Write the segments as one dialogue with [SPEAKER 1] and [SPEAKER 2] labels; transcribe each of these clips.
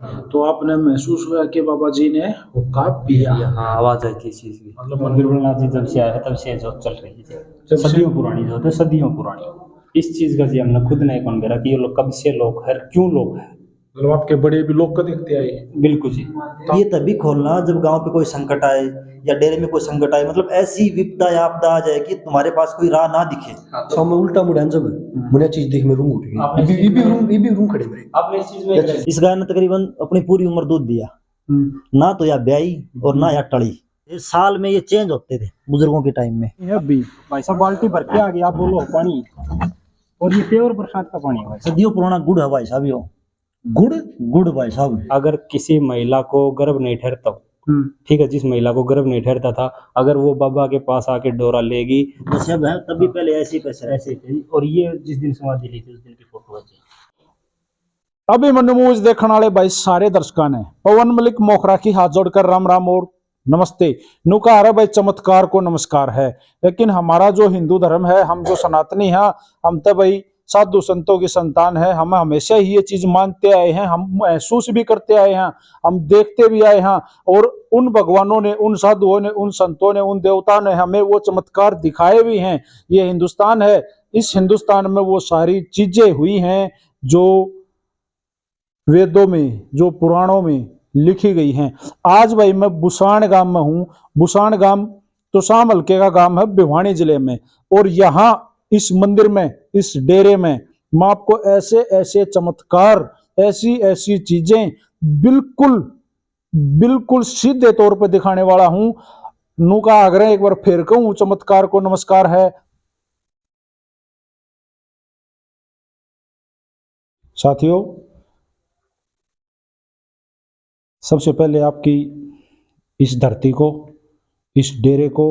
[SPEAKER 1] तो आपने महसूस हुआ कि बाबा जी ने हुक्का पिया।
[SPEAKER 2] हाँ, आवाज आई थी इस चीज की।
[SPEAKER 1] मतलब
[SPEAKER 2] और बीरबलनाथ जी जब से आए हैं तब से जो चल रही है,
[SPEAKER 1] जब से-
[SPEAKER 2] सदियों पुरानी जो होते, सदियों पुरानी। इस चीज का जी हमने खुद नहीं कौन करा कि ये लोग कब से लोग है, क्यों लोग है।
[SPEAKER 1] मतलब आपके बड़े भी लोग का दिखते आए।
[SPEAKER 2] बिल्कुल जी।
[SPEAKER 3] ये तभी खोलना जब गांव पे कोई संकट आए या डेरे में कोई संकट आए, मतलब ऐसी विपदा या आपदा आ जाए कि तुम्हारे पास कोई राह ना दिखे।
[SPEAKER 4] सो मैं उल्टा मुड़ा जब मुझे चीज देख में रूम उठ गई, ये भी रूम खड़े मेरे।
[SPEAKER 2] आपने इस चीज में
[SPEAKER 3] इस गाय ने तकरीबन अपनी पूरी उम्र दूध दिया, ना तो या ब्याई और ना या टड़ी। इस साल में ये चेंज होते थे बुजुर्गों के टाइम में।
[SPEAKER 1] अभी
[SPEAKER 2] भाई साहब बाल्टी भर के आ गया, आप बोलो पानी। और ये प्योर बरसात का पानी है भाई साहब।
[SPEAKER 3] सदियों पुराना गुड़ है भाई साहब यो।
[SPEAKER 1] गुड़
[SPEAKER 3] गुड़ भाई साहब।
[SPEAKER 2] अगर किसी महिला को गर्भ नहीं ठहरता, ठीक है, जिस महिला को गर्भ नहीं ठहरता था, अगर वो बाबा के पास आके डोरा लेगी
[SPEAKER 3] तो सब है तभी पहले ऐसी पैसे
[SPEAKER 2] ऐसे थे। और ये जिस दिन समाधि ली थी उस दिन की फोटो है जी।
[SPEAKER 1] अभी मनमूज देखने वाले भाई सारे दर्शकों ने पवन मलिक मोखरा की हाथ जोड़कर राम राम और नमस्ते नुका रहा भाई। चमत्कार को नमस्कार है, लेकिन हमारा जो हिंदू धर्म है, हम जो सनातनी हैं, हम तो भाई साधु संतों की संतान है। हम हमेशा ही ये चीज मानते आए हैं, हम महसूस भी करते आए हैं, हम देखते भी आए हैं। और उन भगवानों ने, उन साधुओं ने, उन संतों ने, उन देवताओं ने हमें वो चमत्कार दिखाए भी हैं। ये हिंदुस्तान है, इस हिंदुस्तान में वो सारी चीजें हुई हैं जो वेदों में, जो पुराणों में लिखी गई हैं। आज भाई मैं बुसान गांव में हूँ। बुसान गांव तो शाम हल्के का गांव है भिवानी जिले में। और यहाँ इस मंदिर में, इस डेरे में मैं आपको ऐसे ऐसे चमत्कार, ऐसी ऐसी चीजें बिल्कुल बिल्कुल सीधे तौर पर दिखाने वाला हूं। नू का आग्रह एक बार फिर कहूं, चमत्कार को नमस्कार है। साथियों, सबसे पहले आपकी इस धरती को, इस डेरे को,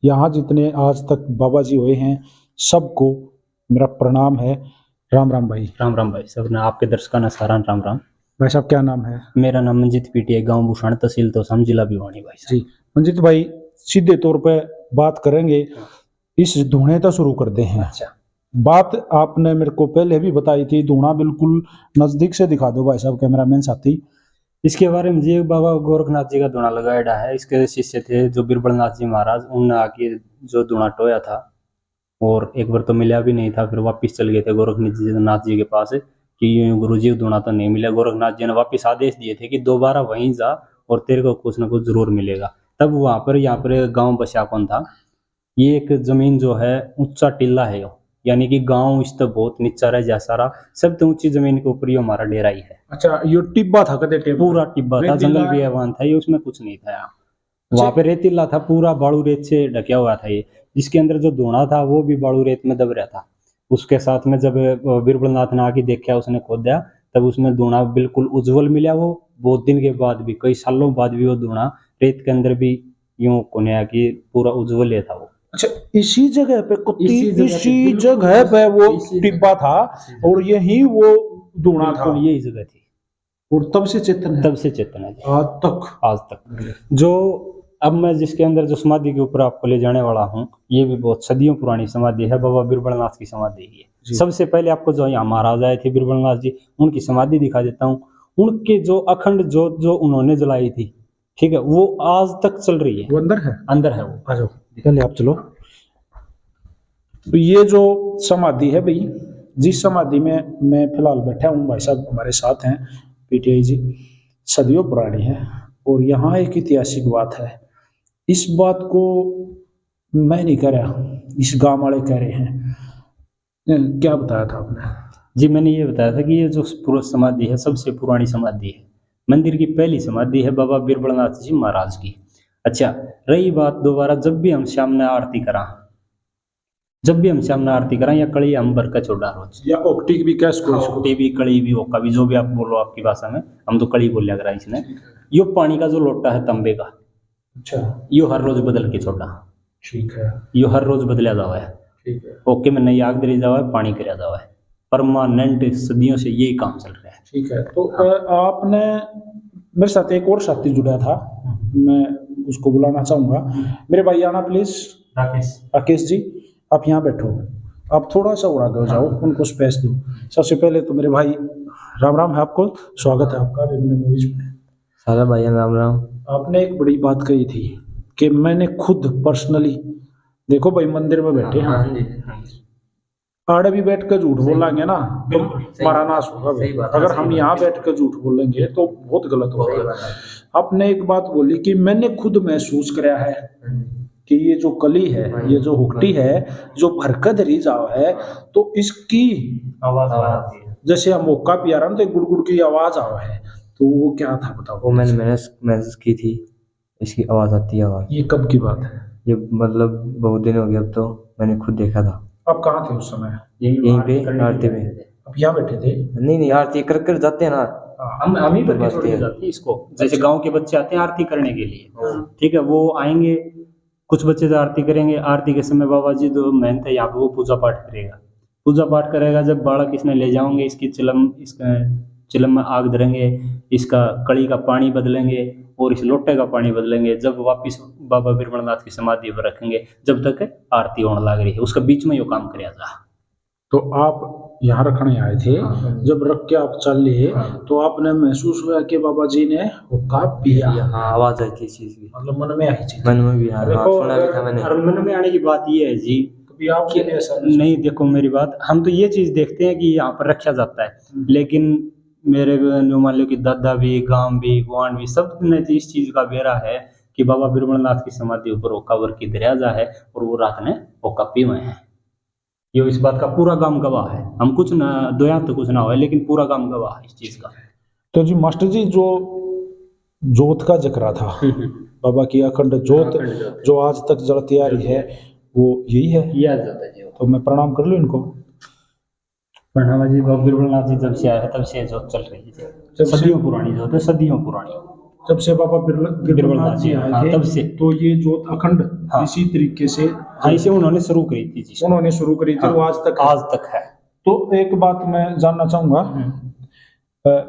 [SPEAKER 1] यहाँ जितने आज तक बाबा जी हुए हैं, सबको मेरा प्रणाम है। राम राम भाई।
[SPEAKER 2] राम राम भाई साहब ने आपके दर्शकों ने सारा राम राम।
[SPEAKER 1] भाई साहब क्या नाम है?
[SPEAKER 2] मेरा नाम मंजीत पीटीआई, गांव भूषण, तहसील तोशाम, जिला भिवानी भाई साहब।
[SPEAKER 1] जी मंजीत भाई, सीधे तौर पे बात करेंगे, इस धुने तो शुरू करते हैं।
[SPEAKER 2] अच्छा,
[SPEAKER 1] बात आपने मेरे को पहले भी बताई थी, धुना बिल्कुल नजदीक से दिखा दो भाई साहब, कैमरामैन साथी।
[SPEAKER 2] इसके बारे में जी बाबा गोरखनाथ जी का धुना लगाया है। इसके शिष्य थे जो बीरबलनाथ जी महाराज, उनने आके जो धुना टोया था, और एक बार तो मिला भी नहीं था, फिर वापस चल गए थे गोरखनाथ जी के पास कि गुरु जी धुना तो नहीं मिला। गोरखनाथ जी ने वापस आदेश दिए थे कि दोबारा वहीं जा और तेरे को कुछ ना कुछ जरूर मिलेगा। तब वहां पर, यहाँ पर गाँव बसा कौन था, ये एक जमीन जो है ऊंचा टीला है, यानी कि गांव इस तो बहुत नीचा रह जा सारा, सबसे ऊंची जमीन के ऊपर ये हमारा डेरा ही है।
[SPEAKER 1] अच्छा, ये टिब्बा था कदे?
[SPEAKER 2] पूरा टिब्बा था, जंगल भी एवान था ये, उसमें कुछ नहीं था। यहाँ वहां पे रेतीला था, पूरा बालू रेत से ढकिया हुआ था ये, जिसके अंदर जो धुना था वो भी बालू रेत में दब रहा था। उसके साथ में जब बीरबलनाथ ने आके देखा, उसने खोदा, तब उसमें धुना बिल्कुल उज्जवल मिला। वो बहुत दिन के बाद भी, कई सालों बाद भी वो धुना रेत के अंदर भी यूं कोने की पूरा उज्जवल था वो।
[SPEAKER 1] अच्छा, इसी जगह पे इसी जगह पे वो टिब्बा था और यही वो धुना था,
[SPEAKER 2] यही जगह थी।
[SPEAKER 1] और तब से चेतन है?
[SPEAKER 2] तब से चेतन है
[SPEAKER 1] आज तक।
[SPEAKER 2] आज तक। जो अब मैं जिसके अंदर जो समाधि के ऊपर आपको ले जाने वाला हूँ, ये भी बहुत सदियों पुरानी समाधि है, बाबा बीरबलनाथ की समाधि है। सबसे पहले आपको जो यहाँ महाराज आए थे बीरबलनाथ जी, उनकी समाधि दिखा देता हूँ। उनके जो अखंड जोत जो उन्होंने जलाई थी, ठीक है, वो आज तक चल रही है।
[SPEAKER 1] वो अंदर है?
[SPEAKER 2] अंदर है वो।
[SPEAKER 1] आ जाओ, निकल आप चलो। तो ये जो समाधि है भाई, जिस समाधि में मैं फिलहाल बैठा हूँ, भाई साहब हमारे साथ हैं पीटीआई जी, सदियों पुरानी है। और यहाँ एक ऐतिहासिक बात है, इस बात को मैं नहीं कह रहा, इस गांव वाले कह रहे हैं। क्या बताया था आपने?
[SPEAKER 2] जी मैंने ये बताया था कि ये जो पूरा समाधि है सबसे पुरानी समाधि है, मंदिर की पहली समाधि है बाबा बीरबलनाथ जी महाराज की। अच्छा, रही बात दोबारा, जब भी हम सामने आरती करा, जब भी हम सामने आरती करा, या कड़ी हम बरका छोड़ा रोज,
[SPEAKER 1] या ओक्टी भी क्या इसको?
[SPEAKER 2] ओक्टी भी, कड़ी भी, ओका भी, जो भी आप बोलो आपकी भाषा में, हम तो कड़ी बोलिया करा इसने। यो पानी का जो लोटा है तांबे का,
[SPEAKER 1] अच्छा,
[SPEAKER 2] यो हर रोज बदल के छोड़ा।
[SPEAKER 1] ठीक है।
[SPEAKER 2] यो हर रोज बदलिया जावा है।
[SPEAKER 1] ठीक है।
[SPEAKER 2] ओके में नई आग दरी जावा है, पानी कराया जावा है, परमानेंट सदियों से यही काम चल रहा है।
[SPEAKER 1] ठीक है। तो आपने, मेरे साथ एक और साथी जुड़ा था, मैं उसको बुलाना चाहूंगा। मेरे भाई आना प्लीज। राकेश जी, आप यहाँ बैठो, आप थोड़ा सा और आगे हो जाओ, उनको स्पेस दो। सबसे पहले तो मेरे भाई राम राम है आपको, स्वागत है आपका विभिन्न मूवीज में।
[SPEAKER 2] सारा भाई राम राम।
[SPEAKER 1] आपने एक बड़ी बात कही थी कि मैंने खुद पर्सनली, देखो भाई मंदिर में बैठे हैं, आड़े भी बैठ कर झूठ बोलेंगे ना तो हमारा नाश होगा भाई। अगर हम यहाँ बैठ कर झूठ बोलेंगे तो बहुत गलत होगा। आपने एक बात बोली कि मैंने खुद महसूस कराया है कि ये जो कली है, ये जो हुक्टी है, जो भरकत री जाव है, तो इसकी
[SPEAKER 2] आवाज आती है,
[SPEAKER 1] जैसे हम मौका पिया रहा तो एक गुड़गुड़ की आवाज आवा है, तो वो क्या था बताओ।
[SPEAKER 2] वो मैंने महसूस की थी, इसकी आवाज आती है आवाज।
[SPEAKER 1] ये कब की बात है?
[SPEAKER 2] ये मतलब बहुत दिन हो गया, अब तो मैंने खुद देखा था।
[SPEAKER 1] आप कहाँ थे उस समय?
[SPEAKER 2] यहीं पे आरती में।
[SPEAKER 1] अब यहाँ बैठे थे?
[SPEAKER 2] नहीं आरती कर कर जाते हैं ना,
[SPEAKER 5] हम ही पर छोड़ के जाते हैं इसको। जैसे गांव के बच्चे आते हैं आरती करने के लिए, ठीक है, वो आएंगे, कुछ बच्चे तो आरती करेंगे। आरती के समय बाबा जी जो मेहनत है यहाँ पे वो पूजा पाठ करेगा। पूजा पाठ करेगा, जब बालक इसने ले जाओगे, इसकी इसका चिलम में आग धरेंगे, इसका कड़ी का पानी बदलेंगे और इस लोटे का पानी बदलेंगे। जब वापिस बाबा बिरबलनाथ की समाधि पर रखेंगे, जब तक आरती होने लग रही है, उसका बीच में यो काम कराया जा।
[SPEAKER 1] तो आप यहाँ रखने आए थे, जब रख के आप चल लिए तो आपने महसूस हुआ कि बाबा जी ने हुक्का पिया?
[SPEAKER 2] हाँ, आवाज आई थी इस चीज की,
[SPEAKER 1] मतलब मन में आई चीज?
[SPEAKER 2] मन में भी। हाँ, सुना भी था मैंने।
[SPEAKER 5] और मन में आने की बात ये है जी,
[SPEAKER 1] कभी आपके लिए ऐसा
[SPEAKER 5] नहीं, देखो मेरी बात, हम तो ये चीज देखते हैं कि यहाँ पर रखा जाता है, लेकिन मेरे जो मान लो कि दादा भी, गांव भी, गुआंढ भी, सब ने तो इस चीज का बेरा है कि बाबा बिरबलनाथ की समाधि ऊपर ओका वर की दरिया जा है और वो रात ने ओका पी हुए हैं। ये इस बात का पूरा गांव गवाह है। हम कुछ ना दो यहाँ तो कुछ ना हो, लेकिन पूरा गांव गवाह है इस चीज का।
[SPEAKER 1] तो जी मास्टर जी, जो जोत का जिक्र था, बाबा की अखंड जोत जो आज तक जलती आ रही है, वो यही है?
[SPEAKER 5] ये आ जाता है जी।
[SPEAKER 1] तो मैं प्रणाम कर लूँ इनको?
[SPEAKER 5] प्रणाम जी। बाबा बिरबलनाथ जी जब से आए हैं तब से जोत चल रही है, सदियों पुरानी जोत है, सदियों पुरानी।
[SPEAKER 1] जब से बाबा बिरबलनाथ जी आए थे
[SPEAKER 5] तब से
[SPEAKER 1] तो ये जोत अखंड इसी तरीके से,
[SPEAKER 5] हाँ, इसे उन्होंने शुरू करी थी जी,
[SPEAKER 1] उन्होंने शुरू करी थी, वो आज तक
[SPEAKER 5] है।
[SPEAKER 1] तो एक बात मैं जानना चाहूंगा,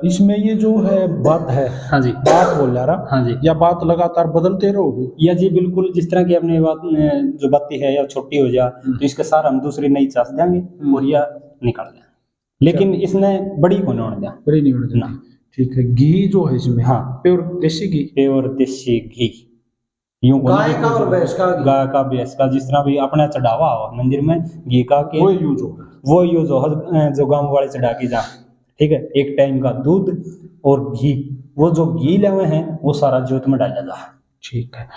[SPEAKER 1] इसमें ये जो है बात है,
[SPEAKER 5] हाँ जी,
[SPEAKER 1] बात बोल रहा,
[SPEAKER 5] हाँ जी,
[SPEAKER 1] या बात लगातार बदलते रहोगे?
[SPEAKER 5] या जी बिल्कुल, जिस तरह की अपनी बात जो बातें है या छोटी हो जा तो इसके सार हम दूसरी नई चास देंगे और या निकाल देंगे, लेकिन इसने बड़ी को नहीं होने दिया,
[SPEAKER 1] बड़ी नहीं होने देना। ठीक है। घी जो है इसमें,
[SPEAKER 5] हाँ,
[SPEAKER 1] प्योर देसी घी,
[SPEAKER 5] प्योर देसी घी, यूं
[SPEAKER 4] गाय का और भैंस का घी।
[SPEAKER 5] गाय का, भैंस का, जिस तरह भी अपना चढ़ावा हो मंदिर में घी का के
[SPEAKER 1] वो यूज हो,
[SPEAKER 5] वो यूज हो, जो गांव वाले चढ़ा के जा, ठीक है, एक टाइम का दूध और घी, वो जो घी ले हुए हैं वो सारा जोत में डाला जा।
[SPEAKER 1] ठीक है।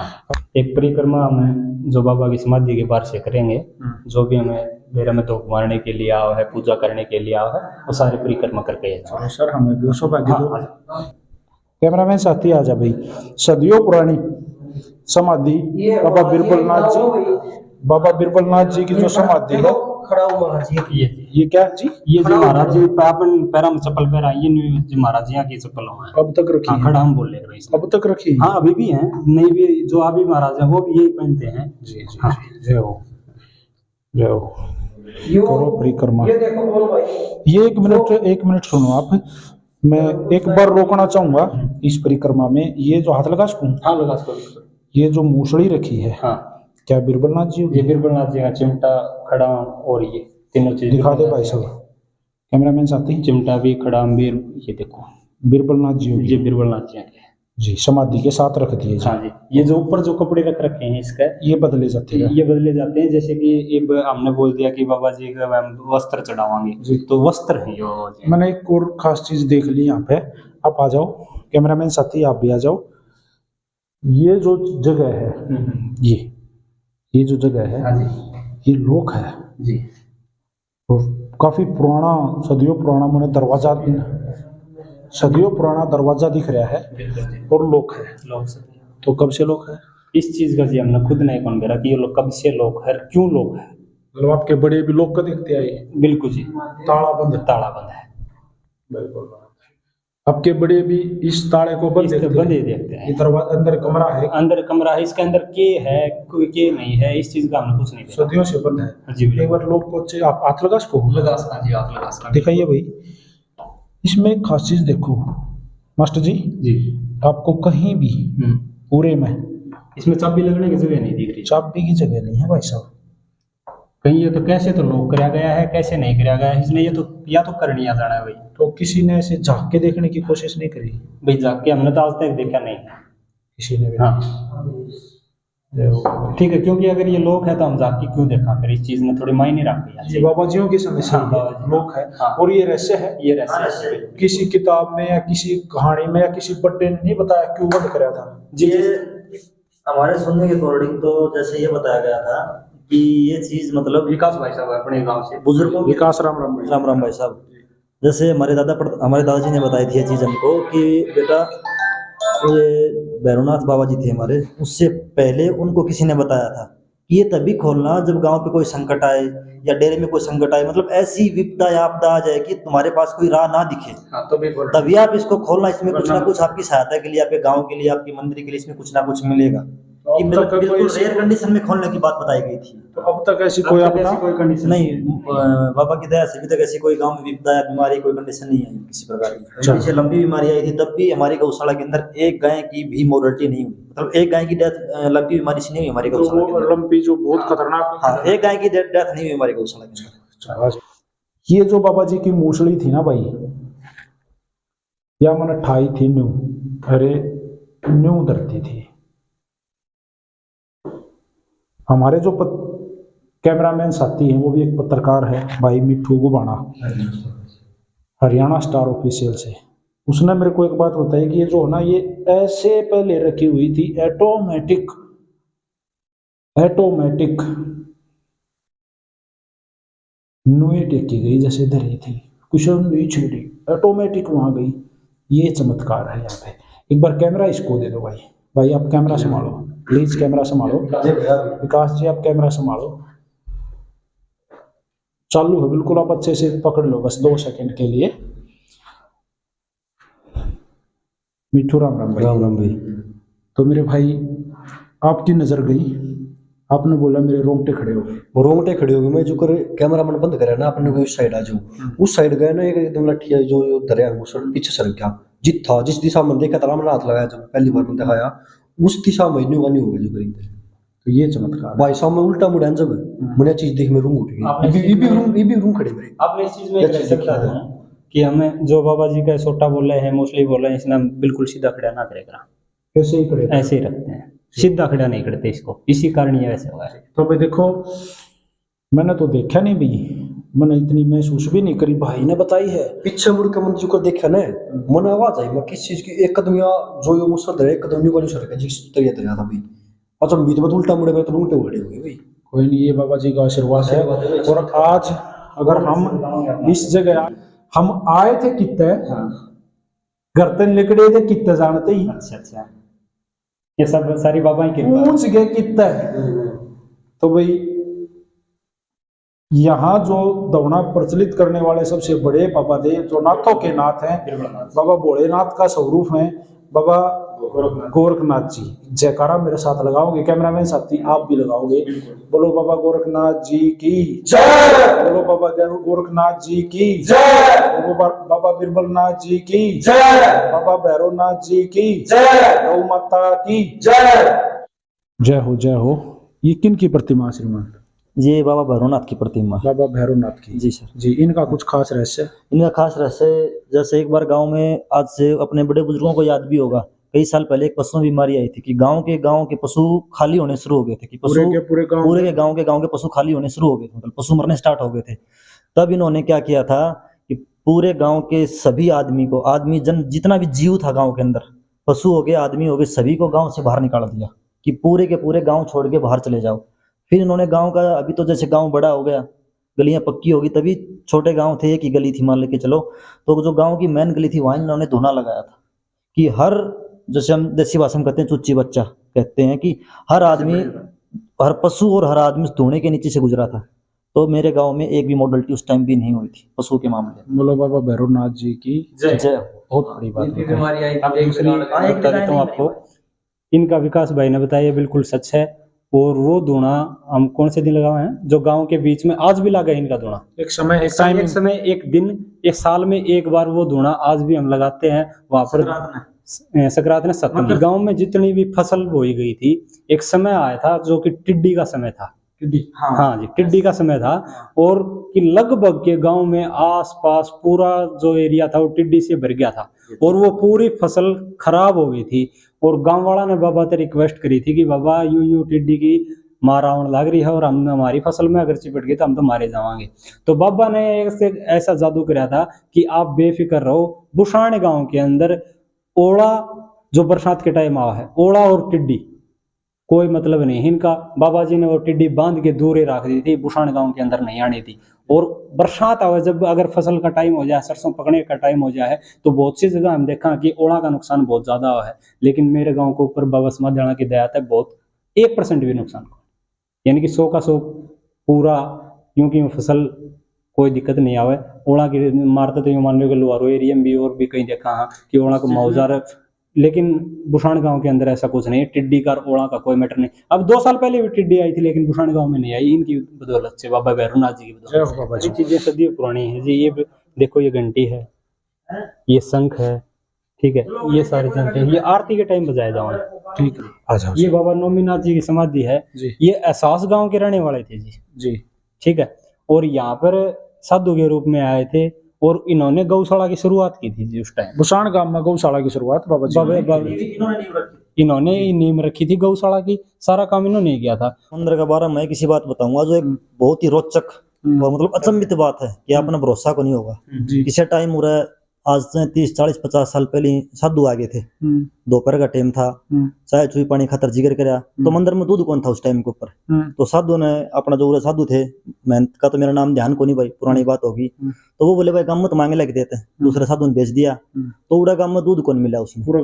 [SPEAKER 5] एक परिक्रमा हमें जो बाबा की समाधि के बाहर से करेंगे, जो भी हमें डेरा में धूप मारने के लिए आओ है, पूजा करने के लिए आओ है, वो सारे परिक्रमा करके जाओ।
[SPEAKER 1] सर हमें भी सौभाग्य दो।
[SPEAKER 5] हाँ,
[SPEAKER 1] कैमरामैन साथी आ जा भाई। सदियों पुरानी समाधि बाबा बिरबलनाथ जी, बाबा बिरबलनाथ जी की जो समाधि है,
[SPEAKER 4] खड़ा हुआ महाराज जी,
[SPEAKER 1] ये क्या है जी?
[SPEAKER 5] ये जो महाराज जी अपन पैरा में चप्पल पहरा, ये जो महाराज जी की चप्पल हुआ है,
[SPEAKER 1] अब तक रखी है?
[SPEAKER 5] खड़ा हम बोल रहे हैं,
[SPEAKER 1] अब तक रखी है?
[SPEAKER 5] हाँ, अभी भी हैं, नहीं भी, जो अभी महाराज हैं वो भी यही पहनते हैं।
[SPEAKER 1] जी जी,
[SPEAKER 5] हाँ,
[SPEAKER 1] जय हो, जय हो। करो परिक्रमा।
[SPEAKER 4] ये देखो बोल भाई,
[SPEAKER 1] ये एक मिनट सुनो आप, मैं एक बार रोकना चाहूंगा इस परिक्रमा में। ये जो हाथ लगा सकूं?
[SPEAKER 5] हाँ, लगा सकते।
[SPEAKER 1] ये जो मूसड़ी रखी है,
[SPEAKER 5] हाँ,
[SPEAKER 1] क्या बिरबलनाथ जी होगी?
[SPEAKER 5] ये बिरबलनाथ जी का चिमटा, खड़ा और ये तीनों चीज
[SPEAKER 1] दिखा दे भाई साहब, कैमरामैन साथी।
[SPEAKER 5] चिमटा भी, खड़ा भी, ये देखो
[SPEAKER 1] बिरबलनाथ जी होगी?
[SPEAKER 5] ये बिरबलनाथ जी के
[SPEAKER 1] जी, समाधि के साथ रख दिए जी।
[SPEAKER 5] हाँ जी। ये जो ऊपर जो कपड़े रख रखे हैं इसका,
[SPEAKER 1] ये बदले जाते हैं?
[SPEAKER 5] ये बदले जाते हैं। जैसे कि एक हमने बोल दिया कि बाबा जी का हम वस्त्र चढ़ावांगे
[SPEAKER 1] जी,
[SPEAKER 5] तो वस्त्र है यो जी।
[SPEAKER 1] मैंने एक और खास चीज देख ली यहाँ पे, आप आ जाओ कैमरामैन साथी, आप भी आ जाओ। ये जो जगह है, ये जो जगह है,
[SPEAKER 5] हाँ जी,
[SPEAKER 1] ये लोक है
[SPEAKER 5] जी,
[SPEAKER 1] और काफी पुराना, सदियों पुराना, मैंने दरवाजा, सदियों पुराना दरवाजा दिख रहा है और लोक है।
[SPEAKER 5] लोग से
[SPEAKER 1] तो कब से लोक है?
[SPEAKER 5] इस चीज का जी हमने खुद नहीं कौन करा कि ये लोग कब से लोग है, क्यों लोग है।
[SPEAKER 1] मतलब आपके बड़े भी लोग का दिखते आए?
[SPEAKER 5] बिल्कुल जी,
[SPEAKER 1] ताला बंद?
[SPEAKER 5] ताला बंद है,
[SPEAKER 1] बिल्कुल। आपके बड़े भी इस ताले को बंद देखते
[SPEAKER 5] बंद
[SPEAKER 1] हैं?
[SPEAKER 5] ही देखते हैं।
[SPEAKER 1] ये दरवाजा, अंदर कमरा है,
[SPEAKER 5] अंदर कमरा है, इसके अंदर के है कोई के नहीं है, इस चीज का हमने कुछ नहीं देखा।
[SPEAKER 1] सदियों से बंद है
[SPEAKER 5] जी,
[SPEAKER 1] एक बार लोग पहुंचे, आप हाथ लगा इसको?
[SPEAKER 5] लगा सकता जी, आप लगा सकते
[SPEAKER 1] दिखाइए भाई। इसमें एक खास चीज देखो मास्टर जी,
[SPEAKER 5] जी।
[SPEAKER 1] आपको कहीं भी पूरे में
[SPEAKER 5] इसमें चाबी लगने की जगह नहीं दिख रही।
[SPEAKER 1] चाबी की जगह नहीं है भाई साहब।
[SPEAKER 5] कहीं ये तो कैसे तो लोग कराया गया है, कैसे नहीं कराया गया है, इसलिए ये तो या तो कर नहीं आ जाना है भाई।
[SPEAKER 1] तो किसी ने ऐसे झांक के देखने की कोशिश नहीं करी
[SPEAKER 5] भाई जाके हमने तो आज तक देखा नहीं।
[SPEAKER 1] किसी ने भी?
[SPEAKER 5] हाँ ठीक है, क्योंकि अगर ये लोग है तो हम जाके क्यों देखा, फिर इस चीज में थोड़ी मायने रखती है।
[SPEAKER 1] ये बाबा जियों की समस्या
[SPEAKER 5] हाँ,
[SPEAKER 1] है,
[SPEAKER 5] बाबा जी।
[SPEAKER 1] लोक है।
[SPEAKER 5] हाँ।
[SPEAKER 1] और ये रहस्य है,
[SPEAKER 5] ये रहस्य
[SPEAKER 1] किसी किताब में या किसी कहानी में या किसी बड्डे ने नहीं बताया क्यों वध कराया था।
[SPEAKER 3] ये हमारे सुनने के अकॉर्डिंग तो जैसे ये बताया गया था कि ये चीज मतलब
[SPEAKER 5] विकास भाई साहब अपने गांव से
[SPEAKER 3] बुजुर्गों के
[SPEAKER 1] विकास राम राम भाई।
[SPEAKER 3] राम राम भाई साहब, जैसे हमारे दादाजी ने बताई थी ये चीज हमको कि बेटा ये भैरवनाथ बाबा जी थे हमारे, उससे पहले उनको किसी ने बताया था कि ये तभी खोलना जब गांव पे कोई संकट आए या डेरे में कोई संकट आए, मतलब ऐसी विपदा या आपदा आ जाए कि तुम्हारे पास कोई राह ना दिखे,
[SPEAKER 5] हाँ, तो भी बोल
[SPEAKER 3] तभी आप इसको खोलना। इसमें कुछ ना कुछ आपकी सहायता के लिए, आपके गांव के लिए, आपके मंदिर के लिए इसमें कुछ ना कुछ मिलेगा। कि
[SPEAKER 1] अब तक
[SPEAKER 3] बिल्कुल
[SPEAKER 1] कोई
[SPEAKER 3] रेयर कंडीशन में खोलने की बात बताई गई थी।
[SPEAKER 1] तो अब तक ऐसी कोई आपदा
[SPEAKER 5] कोई कंडीशन
[SPEAKER 3] नहीं, बाबा की दया से अभी तक ऐसी कोई गांव में विपदा या बीमारी कोई कंडीशन नहीं आई किसी प्रकार की। पीछे लंबी बीमारी आई थी तब भी हमारी गौशाला के अंदर एक गाय की भी मोर्टलिटी नहीं हुई, मतलब एक गाय की डेथ लंबी बीमारी से नहीं हुई हमारी
[SPEAKER 1] तो
[SPEAKER 3] गौशाला के
[SPEAKER 1] वो
[SPEAKER 3] अंदर।
[SPEAKER 1] लंपी जो बहुत खतरनाक।
[SPEAKER 3] हाँ, एक गाय की डेथ नहीं हुई हमारी गौशाला के अंदर।
[SPEAKER 1] ये जो बाबा जी की मूसड़ी थी ना भाई, या मैंने ठाई थी न्यू, अरे न्यू धरती थी। हमारे जो कैमरामैन साथी हैं वो भी एक पत्रकार है भाई मिठू गुबाना, हरियाणा स्टार ऑफिशियल से। उसने मेरे को एक बात बताई कि ये जो है ना, ये ऐसे पहले रखी हुई थी ऑटोमेटिक नुई टेकी गई, जैसे धरी थी कुछ नहीं छिड़ी, ऑटोमेटिक वहां गई। ये चमत्कार है यहाँ पे। एक बार कैमरा इसको दे दो भाई। भाई आप कैमरा संभालो प्लीज, कैमरा संभालो। विकास जी आप कैमरा संभालो, चालू है बिल्कुल, आप अच्छे से पकड़ लो बस 2 सेकंड के लिए। मिठू राम राम भाई।
[SPEAKER 4] राम राम भाई।
[SPEAKER 1] तो मेरे भाई आपकी नजर गई, आपने बोला मेरे रोंगटे खड़े हो गए।
[SPEAKER 4] वो रोंगटे खड़े हो गए। मैं जो कर कैमरा मन बंद करा ना, अपने को उस साइड आ जाऊं, उस साइड गए ना, एकदम लठिया जो दरिया पीछे सरक गया। जिस दिशा में देखा था मैंने हाथ लगाया, जब पहली बार मैंने दिखाया उस दिशा में न्यू हो गया जो करीब।
[SPEAKER 1] तो ये चमत्कार
[SPEAKER 4] भाई साहब मैं उल्टा मुड़ा जब मैंने चीज देख में रूम उठ गई। ये भी रूम खड़े मेरे।
[SPEAKER 5] आपने इस चीज में एक रहस्य बता दूं कि हमें जो बाबा जी का सोटा बोल रहे हैं, मोस्टली बोल रहे हैं, इसने बिल्कुल सीधा खड़ा ना करेगा,
[SPEAKER 1] कैसे ही खड़े
[SPEAKER 5] ऐसे ही रखते हैं, सीधा खड़ा नहीं करते इसको, इसी कारण ये वैसे हुआ है।
[SPEAKER 1] तो भाई देखो, मैंने तो देखा नहीं भाई, मैंने इतनी महसूस भी नहीं करी, भाई ने बताई है।
[SPEAKER 4] पीछे मुड़ के मन जो देखा ना, मन आवाज आई मैं किस चीज की, एक कदम यहाँ जो यो मुसर धरे, एक कदम न्यू का सर जिस तरिया दरिया था भाई। अच्छा बीच में तो उल्टा मुड़े में तो उल्टे उड़े हो गए भाई।
[SPEAKER 1] कोई नहीं, ये बाबा जी का आशीर्वाद है। और आज अगर हम इस जगह हम आए थे कितने घर तक निकले थे कितने जानते ही,
[SPEAKER 5] अच्छा ये सब सारी बाबा की कृपा है।
[SPEAKER 1] पूछ गए कितने। तो भाई यहाँ जो दौड़ा प्रचलित करने वाले सबसे बड़े बाबा देव जो नाथों के नाथ हैं, बाबा भोलेनाथ का स्वरूप है बाबा गोरखनाथ जी। जयकारा मेरे साथ लगाओगे कैमरामैन साथी, आप भी लगाओगे। बोलो बाबा गोरखनाथ जी की जय, बोलो बाबा गोरखनाथ जी की जय, बोलो बाबा बिरबलनाथ जी की जय, बाबा भैरवनाथ जी की जय, गौ माता की जय। जय हो जय हो। ये किन की प्रतिमा श्रीमान?
[SPEAKER 3] ये बाबा भैरवनाथ की प्रतिमा।
[SPEAKER 1] बाबा भैरवनाथ की।
[SPEAKER 3] जी सर।
[SPEAKER 1] जी, इनका कुछ खास रहस्य?
[SPEAKER 3] इनका खास रहस्य, जैसे एक बार गांव में, आज से अपने बड़े बुजुर्गों को याद भी होगा, कई साल पहले एक पशु बीमारी आई थी कि गांव के पशु खाली होने शुरू हो गए थे, कि पशु
[SPEAKER 1] पूरे गांव के
[SPEAKER 3] पशु खाली होने शुरू हो गए थे, मतलब पशु मरने स्टार्ट हो गए थे। तब इन्होंने क्या किया था कि पूरे गांव के सभी आदमी जन जितना भी जीव था गांव के अंदर, पशु हो गए, आदमी हो गए, सभी को गांव से बाहर निकाल दिया कि पूरे के पूरे गांव छोड़ के बाहर चले जाओ। फिर इन्होंने गांव का, अभी तो जैसे गांव बड़ा हो गया, गलियां पक्की होगी, तभी छोटे गांव थे, एक ही गली थी मान लेके चलो, तो जो गांव की मेन गली थी वहां इन्होंने धोना लगाया था कि हर, जैसे हम देसी भाषा में कहते हैं चुच्ची बच्चा कहते हैं, कि हर आदमी, हर पशु और हर आदमी उस धोने के नीचे से गुजरा था। तो मेरे गांव में एक भी मॉडलिटी उस टाइम भी नहीं हुई थी पशु के मामले।
[SPEAKER 1] बोलो बाबा भैरवनाथ जी की
[SPEAKER 3] जय।
[SPEAKER 1] बहुत बड़ी बात है।
[SPEAKER 5] अब दूसरी बता देता हूँ आपको, इनका विकास भाई ने बताया बिल्कुल सच है। और वो धुआं हम कौन से दिन लगाए हैं, जो गांव के बीच में आज भी लगा है इनका धुआं।
[SPEAKER 1] एक समय
[SPEAKER 5] एक दिन, एक साल में एक बार वो धुआं आज भी हम लगाते हैं वहां पर, संक्रांत ने सप्तमी। गांव में जितनी भी फसल बोई गई थी, एक समय आया था जो कि टिड्डी का समय था, हाँ जी, टिड्डी का समय था। और कि लगभग के गांव में आस पास पूरा जो एरिया था वो टिड्डी से भर गया था और वो पूरी फसल खराब हो गई थी। और गांव वाला ने बाबा से रिक्वेस्ट करी थी कि बाबा यूं टिड्डी की मार आउण लग रही है और हम हमारी फसल में अगर चिपट गई तो हम तो मारे जावांगे। तो बाबा ने ऐसा जादू कराया था कि आप बेफिक्र रहो। बुशान गांव के अंदर ओला जो बरसात के टाइम आवा है, ओला और टिड्डी कोई मतलब नहीं इनका। बाबा जी ने वो टिड्डी बांध के दूर ही रख दी थी, बुशान गांव के अंदर नहीं आनी थी। और बरसात आवे जब अगर फसल का टाइम हो जाए, सरसों पकने का टाइम हो जाए, तो बहुत सी जगह हम देखा कि ओला का नुकसान बहुत ज्यादा हुआ है। लेकिन मेरे गांव के ऊपर बाबा समाधाना की दया है, बहुत 1% भी नुकसान, यानी कि 100 का 100 पूरा, क्योंकि फसल कोई दिक्कत नहीं आवे। ओला की मारते तो यूं मान लो कि लोहारो एरिया में भी और भी कहीं देखा हाँ कि ओला को मुआवजा। लेकिन बुशान गांव के अंदर ऐसा कुछ नहीं, टिड्डी का ओला का कोई मैटर नहीं। अब 2 साल पहले भी टिड्डी आई थी लेकिन बुशान गांव में नहीं आई, इनकी बदौलत से, बाबा भैरवनाथ जी की बदौलत से। ये चीजें सदियों पुरानी है जी। ये देखो, ये घंटी है, ये शंख है, ठीक है, ये सारे शंख है, ये आरती के टाइम बजाए जाओ।
[SPEAKER 1] ठीक है, आ जाओ
[SPEAKER 5] ये बाबा नोमीनाथ जी की समाधि है
[SPEAKER 1] जी।
[SPEAKER 5] ये एहसास गांव के रहने वाले थे जी, ठीक है। और यहाँ पर साधु के रूप में आए थे और इन्होंने गौशाला की शुरुआत की थी जी उस टाइम।
[SPEAKER 1] बुशान गांव में गौशाला की शुरुआत बाबा जी
[SPEAKER 5] इन्होंने नींव रखी थी गौशाला की, सारा काम इन्होंने किया था।
[SPEAKER 3] मंदिर के बारे में किसी बात बताऊंगा जो एक बहुत ही रोचक और मतलब अचंभित बात है कि आपने भरोसा को नहीं होगा।
[SPEAKER 1] जी।
[SPEAKER 3] किसी टाइम हो रहा है, आज से 30 40 50 साल पहले साधु आ गए थे, दोपहर का टाइम था, चाय चुई पानी खातर जिक्र कराया तो मंदिर में दूध कौन था उस टाइम के ऊपर। तो साधु ने अपना जो साधु थे, मेहनत का तो मेरा नाम ध्यान को नहीं भाई, पुरानी बात होगी, तो वो बोले भाई गांव में तो मांगे लग देते हैं, दूसरे साधु ने बेच दिया। तो उड़ा गांव में दूध कौन मिला उसमें, पूरा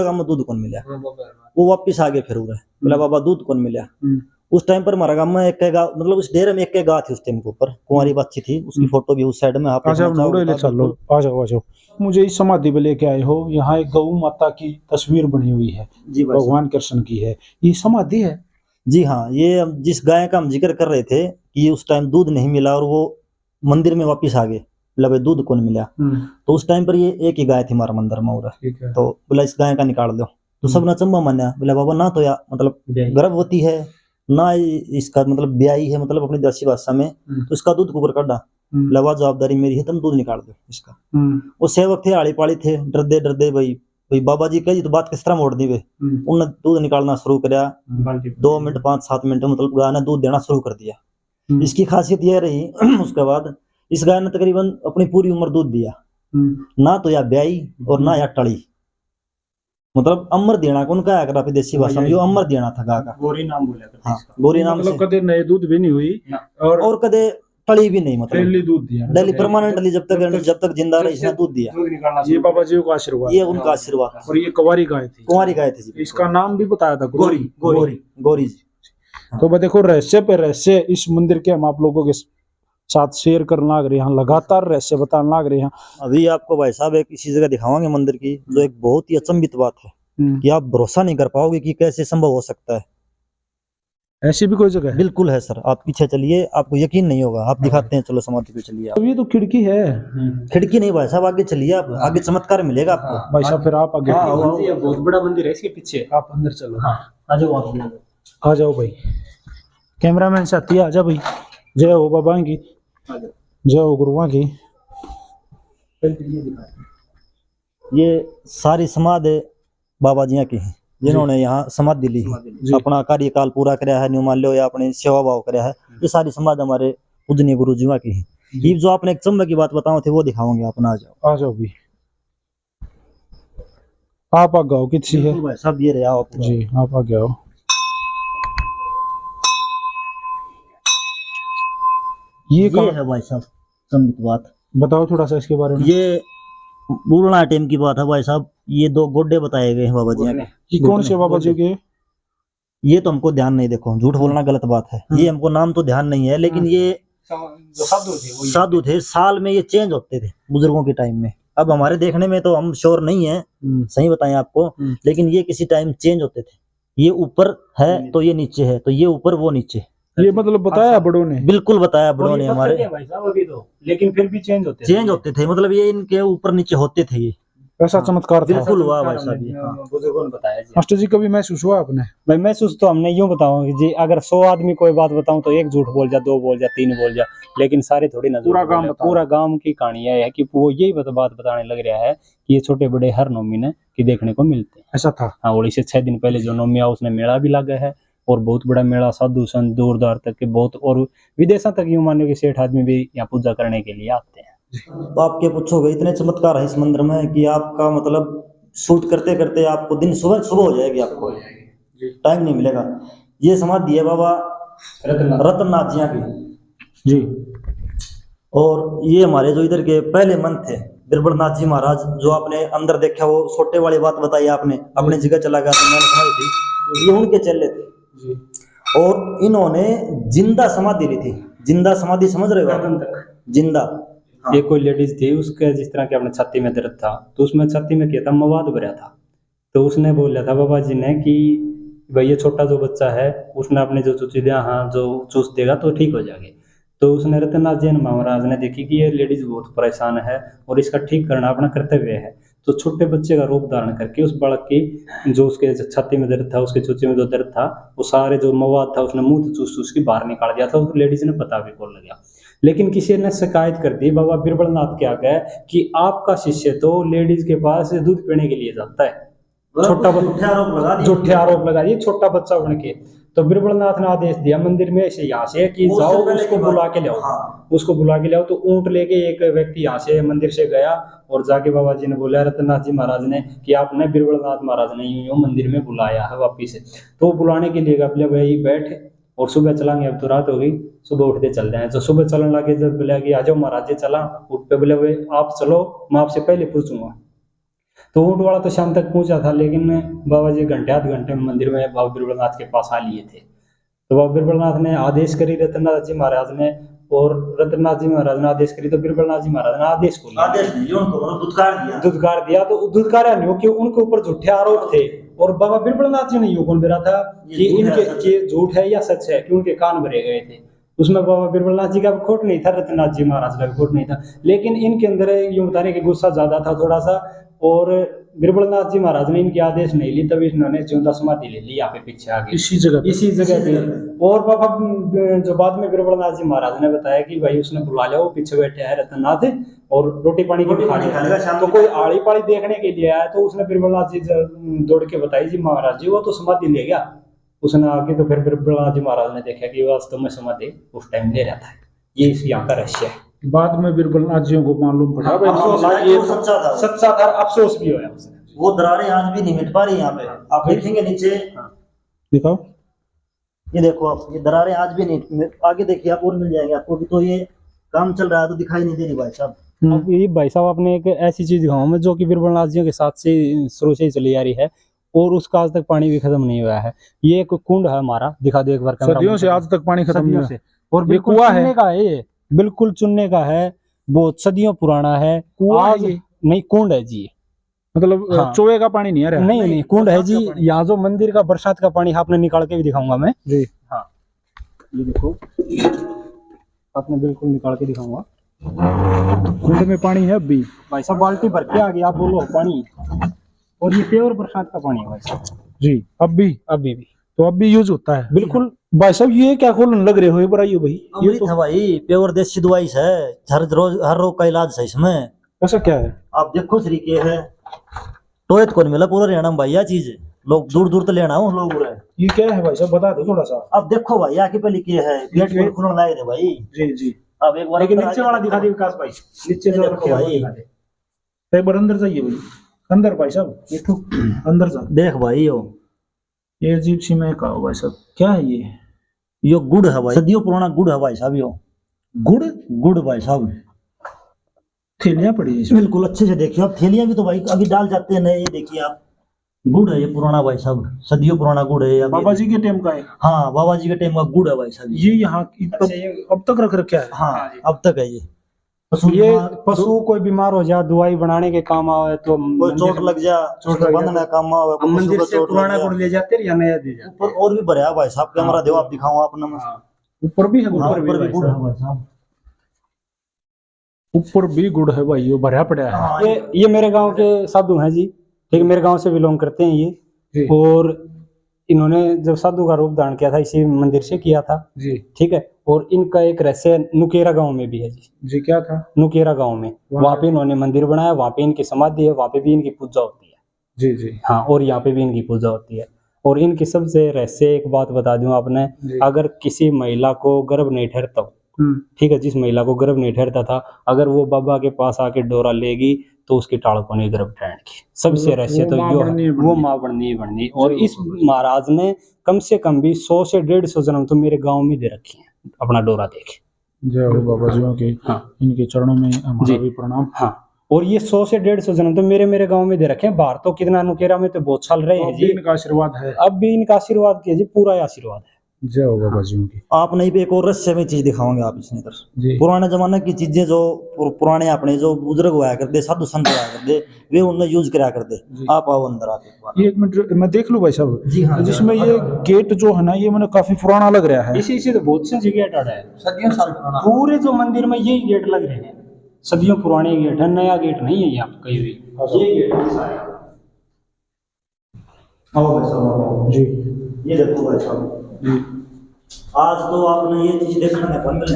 [SPEAKER 3] गांव में दूध कौन मिला। वो वापिस आ गए फिर उड़ा, बोला बाबा दूध कौन मिला। उस टाइम पर हमारा गांव में एक गाँव, मतलब उस डेरे में एक गाय थी उस टाइम के ऊपर, कुंवारी बच्ची थी, उसकी फोटो भी उस साइड में आप
[SPEAKER 1] आ जाओ। मुझे इस समाधि पे लेके आए हो, यहाँ एक गौ माता की तस्वीर बनी हुई है
[SPEAKER 3] जी
[SPEAKER 1] भगवान कृष्ण की है, ये समाधि है।
[SPEAKER 3] जी हाँ, ये जिस गाय का हम जिक्र कर रहे थे कि उस टाइम दूध नहीं मिला और वो मंदिर में वापिस आ गए, बोला दूध कौन मिला। तो उस टाइम पर ये एक ही गाय थी हमारा मंदिर में उरा, तो बोला इस गाय का निकाल दो। तो सब ने चंबा मान्या, बोला बाबा ना तो या मतलब गर्भवती है ना, इसका मतलब ब्याही है, मतलब अपनी देसी भाषा में, तो इसका दूध कुबर काटा, लवा जवाबदारी मेरी है, तुम दूध निकाल दो इसका। वो सेवक थे, आड़ी पाड़ी थे, डरदे भाई बाबा जी कही तो बात किस तरह मोड़ दी वे। उन्होंने दूध निकालना शुरू किया, 2 मिनट 5-7 मिनट मतलब गाय ने दूध देना शुरू कर दिया। इसकी खासियत यह रही उसके बाद इस गाय ने तकरीबन अपनी पूरी उम्र दूध दिया, ना तो या ब्याई और ना या टड़ी, मतलब अमर देना को उनका अगर आप देसी भाषा में जो अमर देना था गाय का,
[SPEAKER 5] गोरी नाम बोला करते
[SPEAKER 3] हाँ, गोरी नाम
[SPEAKER 1] मतलब
[SPEAKER 3] से।
[SPEAKER 1] कदे नए दूध भी नहीं हुई
[SPEAKER 3] और कदे टली भी नहीं, मतलब
[SPEAKER 1] डेली दूध दिया,
[SPEAKER 3] डेली परमानेंटली जब तक जिंदा रही इसने दूध दिया।
[SPEAKER 1] ये बाबा जी का आशीर्वाद,
[SPEAKER 3] ये उनका आशीर्वाद था।
[SPEAKER 1] और ये कुंवारी गाय थी,
[SPEAKER 3] कुंवारी गाय थी जी,
[SPEAKER 1] इसका नाम भी बताया था
[SPEAKER 3] गौरी जी।
[SPEAKER 1] तो मैं देखो रहस्य पे रहस्य इस मंदिर के हम आप लोगों के साथ शेयर करना लग रहे हैं, लगातार रहस्य बताना लग रहे हैं।
[SPEAKER 3] अभी आपको भाई साहब एक इसी जगह दिखावांगे मंदिर की, जो एक बहुत ही अचंभित बात है कि आप भरोसा नहीं कर पाओगे कि कैसे संभव हो सकता है।
[SPEAKER 1] ऐसी भी कोई जगह है?
[SPEAKER 3] बिल्कुल है सर, आप पीछे चलिए, आपको यकीन नहीं होगा, आप दिखाते हैं, चलो समाधि पे चलिए।
[SPEAKER 1] अब ये तो खिड़की है।
[SPEAKER 3] खिड़की नहीं भाई साहब, आगे चलिए आप, आगे चमत्कार मिलेगा आपको।
[SPEAKER 1] भाई साहब फिर आप आगे,
[SPEAKER 5] ये बहुत बड़ा मंदिर है, इसके पीछे
[SPEAKER 1] आप अंदर चलो।
[SPEAKER 3] आ जाओ आप,
[SPEAKER 1] आ जाओ भाई, कैमरामैन साथी आ जा भाई। जय हो बाबा की, जय हो गुरुआ की।
[SPEAKER 3] ये सारी समाधि बाबा जी की है, जिन्होंने यहाँ समाधि ली है, अपना कार्यकाल पूरा कराया है, न्यू मान लो या अपने सेवा भाव कराया है, ये सारी समाधि हमारे पूजनीय गुरु जी की है। ये जो आपने एक चंबा की बात बताओ थे वो दिखाओगे, अपना आ जाओ
[SPEAKER 1] भी, आप आ गए किसी है
[SPEAKER 3] सब, ये रहे आओ
[SPEAKER 1] जी, आप आ गए। ये
[SPEAKER 3] है भाई साहब संबित बात,
[SPEAKER 1] बताओ थोड़ा सा इसके बारे में।
[SPEAKER 3] ये पुराना टाइम की बात है भाई साहब, ये 2 गोड्डे बताए गए हैं बाबा जी के।
[SPEAKER 1] ये कौन से बाबा जी के?
[SPEAKER 3] ये तो हमको ध्यान नहीं, देखो झूठ बोलना गलत बात है, ये हमको नाम तो ध्यान नहीं है, लेकिन ये साधु थे, साल में ये चेंज होते थे बुजुर्गों के टाइम में। अब हमारे देखने में तो हम श्योर नहीं है, सही बताएं आपको, लेकिन ये किसी टाइम चेंज होते थे। ये ऊपर है तो ये नीचे है, तो ये ऊपर वो नीचे,
[SPEAKER 1] ये मतलब बताया बड़ों ने,
[SPEAKER 3] बिल्कुल बताया बड़ों ने हमारे,
[SPEAKER 5] भाई साहब अभी तो, लेकिन फिर भी चेंज होते
[SPEAKER 3] थे, मतलब ये इनके ऊपर नीचे होते थे ये
[SPEAKER 1] ऐसा चमत्कार था।
[SPEAKER 3] बिल्कुल हुआ भाई साहब ये। हाँ।
[SPEAKER 5] बुजुर्गों ने बताया जी।
[SPEAKER 1] मास्टर जी कभी महसूस हुआ आपने?
[SPEAKER 5] भाई महसूस तो हमने यूं बताऊं कि जी अगर 100 आदमी कोई बात बताऊं तो एक झूठ बोल जा, 2 बोल जा, 3 बोल जा, लेकिन सारे थोड़ी ना झूठ
[SPEAKER 1] पूरा
[SPEAKER 5] बोले।
[SPEAKER 1] गांव बताओ।
[SPEAKER 5] पूरा गांव की कहानी यह है कि वो यही बात बताने लग रहा है कि ये छोटे बड़े हर नौमी ने की देखने को मिलते हैं।
[SPEAKER 1] ऐसा था।
[SPEAKER 5] हाँ, होली से 6 दिन पहले जो नौमी है उसने मेला भी लगा है और बहुत बड़ा मेला, साधु संत दूर दूर तक के बहुत और विदेशों तक यूं मानो कि सेठ आदमी भी यहाँ पूजा करने के लिए आते हैं।
[SPEAKER 3] तो आपके पूछोगे इतने चमत्कार है इस मंदिर में कि आपका मतलब शूट करते करते आपको दिन सुबह सुबह हो जाएगी, आपको टाइम नहीं मिलेगा। ये समाधि है बाबा रत्ननाथ जी की
[SPEAKER 1] जी।
[SPEAKER 3] और ये हमारे जो इधर के पहले मंथ थे बिरबलनाथ जी महाराज, जो आपने अंदर देखा वो छोटे वाली बात बताई आपने, अपनी जगह चला गया तो मैंने समझ थी ये उनके चेले थे
[SPEAKER 1] जी।
[SPEAKER 3] और इन्होंने जिंदा समाधि ली थी। जिंदा समाधि समझ रहे हो आप? जिंदा। हाँ।
[SPEAKER 5] एक कोई लेडीज थी, उसके जिस तरह के अपने छाती में दर्द था तो उसमें छाती में क्या था, मवाद भरा था। तो उसने बोला था बाबा जी ने कि भाई ये छोटा जो बच्चा है उसने अपने जो चूची दिया, हाँ जो चूस देगा तो ठीक हो जाएगी। तो उसने रत्ननाथ जी महाराज ने देखी कि ये लेडीज बहुत परेशान है और इसका ठीक करना अपना कर्तव्य है। तो छोटे बच्चे का रूप धारण करके उस बालक की जो उसके छाती में दर्द था, उसके चूचे में जो दर्द था, वो सारे जो मवाद था उसने मुंह चूस चूस के बाहर निकाल दिया था। उस लेडीज ने पता भी बोल गया। लेकिन किसी ने शिकायत कर दी बाबा बिरबलनाथ के आगे कि आपका शिष्य तो लेडीज के पास दूध पीने के लिए जाता है। छोटा झूठे आरोप लगा दिए छोटा बच्चा बन के। तो बिरबलनाथ ने आदेश दिया मंदिर में से यहाँ से कि जाओ उसको बुला के लाओ।
[SPEAKER 3] हाँ।
[SPEAKER 5] उसको बुला के लाओ। तो ऊंट लेके एक व्यक्ति यहाँ से मंदिर से गया और जाके बाबा जी ने बोला रत्ननाथ जी महाराज ने कि आपने बिरबलनाथ महाराज ने यूं मंदिर में बुलाया है वापिस से। तो वो बुलाने के लिए बोले भाई बैठ और सुबह चलाएंगे, अब तो रात हो गई, सुबह उठते चल रहे हैं। तो सुबह चलने लगे, जब बोला कि आ जाओ महाराज जी चला, उठ पे बोले भाई आप चलो, मैं आपसे पहले पूछूंगा। तो ऊँट वाला तो शाम तक पहुंचा था, लेकिन बाबा जी घंटे आध घंटे में मंदिर में बाबा बिरबलनाथ के पास आ लिए थे। तो बाबा बिरबलनाथ ने आदेश करी रत्ननाथ जी महाराज ने, और रत्ननाथ जी महाराज ने आदेश करी तो बिरबलनाथ जी महाराज ने आदेश को दुदकार दिया। तो दुदकारा नहीं हो कि उनके ऊपर झूठे आरोप थे और बाबा बिरबलनाथ जी ने यूं कौन बेरा था कि इनके झूठ है या सच है, कि उनके कान भरे गए थे। उसमें बाबा बिरबलनाथ जी का खोट नहीं था, रत्ननाथ जी महाराज का भी खोट नहीं था, लेकिन इनके अंदर यूं बताने की गुस्सा ज्यादा था थोड़ा सा। और बिरबलनाथ जी महाराज ने इनके आदेश नहीं ली, तभी इन्होंने जिंदा समाधि ले ली यहाँ पे पीछे आगे इसी जगह पे। और बाबा जो बाद में बिरबलनाथ जी महाराज ने बताया कि भाई उसने बुला लिया, वो पीछे बैठे हैं रत्ननाथ और रोटी पानी की खा लिया। तो कोई आड़ी पाड़ी देखने के लिए आया तो उसने बिरबलनाथ जी दौड़ के बताई जी महाराज जी वो तो समाधि ले गया। उसने आके तो फिर बिरबलनाथ जी महाराज ने देखा कि वास्तव में समाधि उस टाइम ले रहा था। ये इस यहाँ का रहस्य है।
[SPEAKER 1] बाद में बिरबलनाथ जी को मालूम पड़ा
[SPEAKER 3] ये सच्चा
[SPEAKER 5] था, अफसोस भी होया उसे।
[SPEAKER 3] वो दरारें आज भी नहीं मिट पा रही यहाँ पे, आप देखेंगे नीचे
[SPEAKER 1] दिखाओ,
[SPEAKER 3] ये देखो आप, ये दरारें आज भी नहीं, आगे देखिए आप और मिल जाएंगे आपको भी। तो ये काम चल रहा है तो दिखाई नहीं दे रही भाई साहब।
[SPEAKER 5] अब ये भाई साहब आपने एक ऐसी चीज दिखाऊं मैं जो कि बिरबलनाथ जी के साथ से शुरू से ही चली आ रही है और उसका आज तक पानी भी खत्म नहीं हुआ है। ये एक कुंड है हमारा, दिखा दो एक बार।
[SPEAKER 1] सदियों से आज तक पानी खत्म नहीं हुआ।
[SPEAKER 5] और बिल्कुल चुनने का है, ये बिल्कुल चुनने का है, बहुत सदियों पुराना है। आज नहीं कुंड है जी,
[SPEAKER 1] मतलब
[SPEAKER 5] हाँ।
[SPEAKER 1] चोए का पानी नहीं आ रहा।
[SPEAKER 5] नहीं कुंड है जी। यहाँ जो मंदिर का बरसात का पानी आपने निकाल के भी दिखाऊंगा मैं
[SPEAKER 1] जी।
[SPEAKER 5] हाँ ये देखो, आपने बिल्कुल निकाल के दिखाऊंगा।
[SPEAKER 1] कुंड में पानी है अभी
[SPEAKER 5] भाई साहब, बाल्टी भर के आ गई, आप बोलो पानी। और ये प्योर बरसात का पानी है भाई साहब
[SPEAKER 1] जी। अभी भी तो अब भी यूज होता है
[SPEAKER 5] बिल्कुल।
[SPEAKER 1] भाई साहब ये क्या खोलने लग रहे हो, ये बताइए भाई।
[SPEAKER 3] ये तो भाई प्योर देसी दवाई है, हर रोग का इलाज है इसमें।
[SPEAKER 1] ऐसा क्या है?
[SPEAKER 3] आप देखो तरीके है, टोयत को नहीं मिला पूरा हरियाणा में भाई, यह चीज लोग दूर दूर तो लेना हो लोग।
[SPEAKER 1] ये क्या है भाई साहब, बता दो थोड़ा सा।
[SPEAKER 3] अब देखो भाई आके पहले क्या है, गेट को खुलने लाए थे भाई
[SPEAKER 1] जी जी।
[SPEAKER 3] अब एक बार
[SPEAKER 5] नीचे वाला दिखा दे विकास भाई, नीचे जो
[SPEAKER 3] देखो भाई,
[SPEAKER 1] एक बार अंदर जाइए भाई, अंदर भाई साहब, ये तो अंदर जा
[SPEAKER 3] देख भाई
[SPEAKER 1] ये अजीब सी महक आओ भाई साहब, क्या है ये?
[SPEAKER 3] यो गुड़ है भाई, सदियों पुराना गुड़ है भाई साहब। यो गुड़ भाई साहब,
[SPEAKER 1] थैलियां पड़ी है इसमें।
[SPEAKER 3] बिल्कुल अच्छे से देखिए आप, थैलियां भी तो भाई अभी डाल जाते हैं नए। ये देखिए आप, गुड़ है ये पुराना भाई साहब, सदियों पुराना गुड़ है।
[SPEAKER 1] बाबा जी के टाइम का है?
[SPEAKER 3] हाँ बाबा जी के टाइम का गुड़ है भाई साहब।
[SPEAKER 1] ये यहाँ अब तक रख रखा है?
[SPEAKER 3] हाँ अब तक है ये।
[SPEAKER 5] ये पशु कोई बीमार हो जाए, दवाई बनाने के काम आवे, तो
[SPEAKER 3] कोई चोट लग जा, चोट बंधना काम आवे,
[SPEAKER 5] मंदिर से पुराना गुड़ ले जाते या नया दे जाते।
[SPEAKER 3] ऊपर और भी भरा है भाई साहब, कैमरा दो आप दिखाओ अपना।
[SPEAKER 1] ऊपर भी है,
[SPEAKER 3] ऊपर भी गुड़ है भाई साहब।
[SPEAKER 1] ऊपर भी गुड़ है भाई, ये भरा पड़ा है।
[SPEAKER 5] ये मेरे गांव के साधु हैं जी, ठीक है, मेरे गांव से बिलोंग करते हैं ये।
[SPEAKER 1] जी
[SPEAKER 5] और इन्होंने जब साधु का रूप धारण किया था इसी मंदिर से किया था,
[SPEAKER 1] जी
[SPEAKER 5] ठीक है। और इनका एक रहस्य नुकेरा गांव में भी है जी,
[SPEAKER 1] जी। क्या था?
[SPEAKER 5] नुकेरा गांव में, वहां पे इन्होंने मंदिर बनाया, वहां पे इनकी समाधि है, वहां पे भी इनकी पूजा होती है।
[SPEAKER 1] जी जी
[SPEAKER 5] हाँ, और यहाँ पे भी इनकी पूजा होती है। और इनकी सबसे रहस्य एक बात बता दूं आपने,
[SPEAKER 1] जी।
[SPEAKER 5] अगर किसी महिला को गर्भ नहीं ठहरता, ठीक है, जिस महिला को गर्भ नहीं ठहरता था, अगर वो बाबा के पास आके डोरा लेगी तो उसकी टाल को नहीं गर्भ ठहरने की। सबसे रहस्य तो यो है, वो माँ बननी ही बननी। और इस महाराज ने कम से कम भी 100 से 150 जन्म तो मेरे गांव में दे रखे हैं अपना डोरा देके।
[SPEAKER 1] जय हो बाबा जी के।
[SPEAKER 5] हाँ,
[SPEAKER 1] इनके चरणों में हमारा
[SPEAKER 5] जी।
[SPEAKER 1] भी प्रणाम।
[SPEAKER 5] हाँ, और ये 100 से 150 जन्म तो मेरे गांव में दे रखे हैं। बाहर तो कितना नुकेरा में तो बहुत साल रहे हैं
[SPEAKER 1] तो
[SPEAKER 5] जी,
[SPEAKER 1] इनका आशीर्वाद है।
[SPEAKER 5] अब भी इनका आशीर्वाद किया जी, पूरा आशीर्वाद है।
[SPEAKER 1] जय हो बाबा जी की।
[SPEAKER 3] आप नहीं भी एक और रहस्यमय चीज दिखाओगे आप इसमें इधर।
[SPEAKER 1] जी
[SPEAKER 3] पुराने जमाने की चीजें जो पुराने अपने जो बुजुर्ग हुआ करते, साधु संत हुआ करते, वे उन्हें यूज करा करते।
[SPEAKER 1] जी।
[SPEAKER 3] आप आओ अंदर आप एक बार।
[SPEAKER 1] ये एक मिनट मैं देख लूं भाई साहब।
[SPEAKER 3] जी हाँ।
[SPEAKER 1] जिसमें ये गेट जो है ना, ये मैंने काफी पुराना लग रहा है।
[SPEAKER 5] इसी तो बहुत से गेट अड़ा है,
[SPEAKER 3] सदियों साल पुराना।
[SPEAKER 5] पूरे जो मंदिर में यही गेट लग रहे हैं, सदियों पुराने गेट है, नया गेट नहीं है यहाँ कहीं भी, ये गेट है सारे।
[SPEAKER 3] आओ भाई साहब आओ।
[SPEAKER 1] जी
[SPEAKER 3] ये देखो भाई साहब,
[SPEAKER 1] जी
[SPEAKER 3] आज तो आपने ये चीज देखने को मिले।